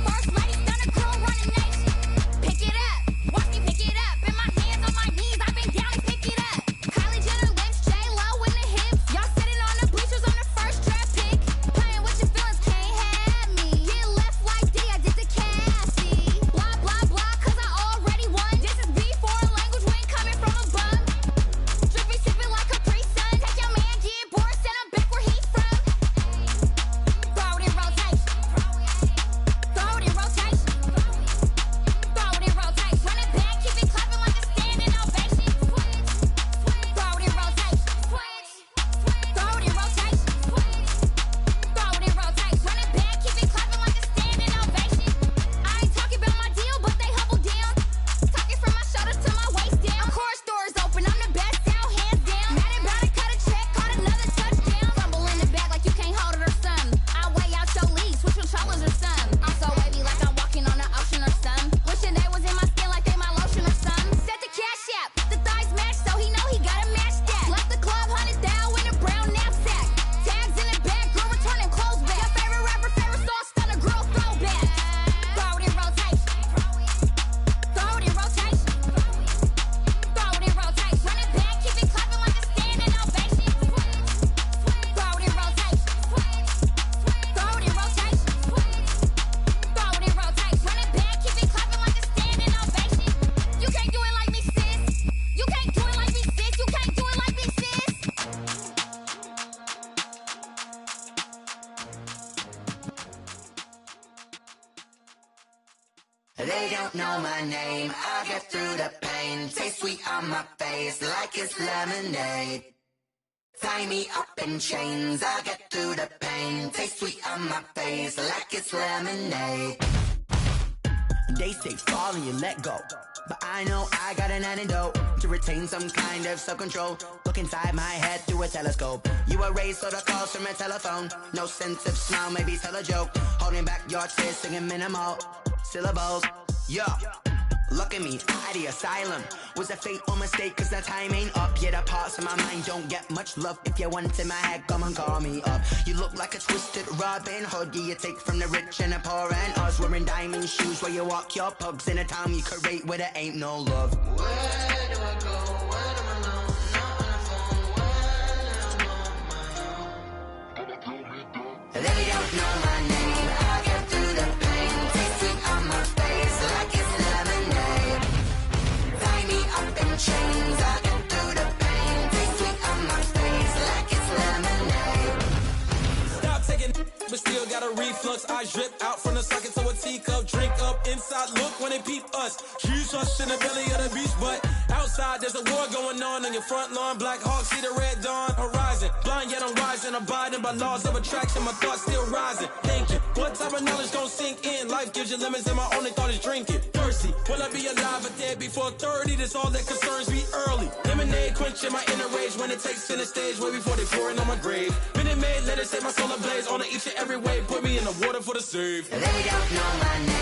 First lady, stunner crew, running They don't know my name, I get through the pain. Taste sweet on my face like it's lemonade. Tie me up in chains, I get through the pain. Taste sweet on my face like it's lemonade. They say fall and you let go, but I know I got an antidote to retain some kind of self-control. Look inside my head through a telescope. You were raised so the calls from a telephone. No sense of smile, maybe tell a joke. Holding back your tears, singing minimal syllables. Yeah, look at me, out the asylum. Was a fate or mistake, cause the time ain't up. Yeah, the parts of my mind don't get much love. If you want in my head, come and call me up. You look like a twisted Robin Hood. Yeah, you take from the rich and the poor and us. Wearing diamond shoes where you walk your pugs in a town you create where there ain't no love. Where do I go? Where am I now? Not on the phone. Where am I now? They don't know my name. I get through the pain. Taste sweet on my face like it's lemonade. Tie me up in chains. I get through the pain. Taste sweet on my face like it's lemonade. Stop taking, but still got a reflux. I drip out from the socket to a teacup. Drink up inside, look when they peep us. Choose us in the belly of the beast, but outside there's a war going on your front lawn. Black Hawk, see the red dawn horizon. Blind yet I'm rising, abiding by laws of attraction. My thoughts still rising. Thinking, what type of knowledge gon' sink in? Life gives you limits and my only thought is drinking. Thirsty, will I be alive or dead before 30? That's all that concerns me early. Lemonade quenching my inner rage when it takes center stage way before they pouring on my grave. Minute Maid, let it set my soul ablaze on each and every way. Put me in the water for the save. They don't know my name.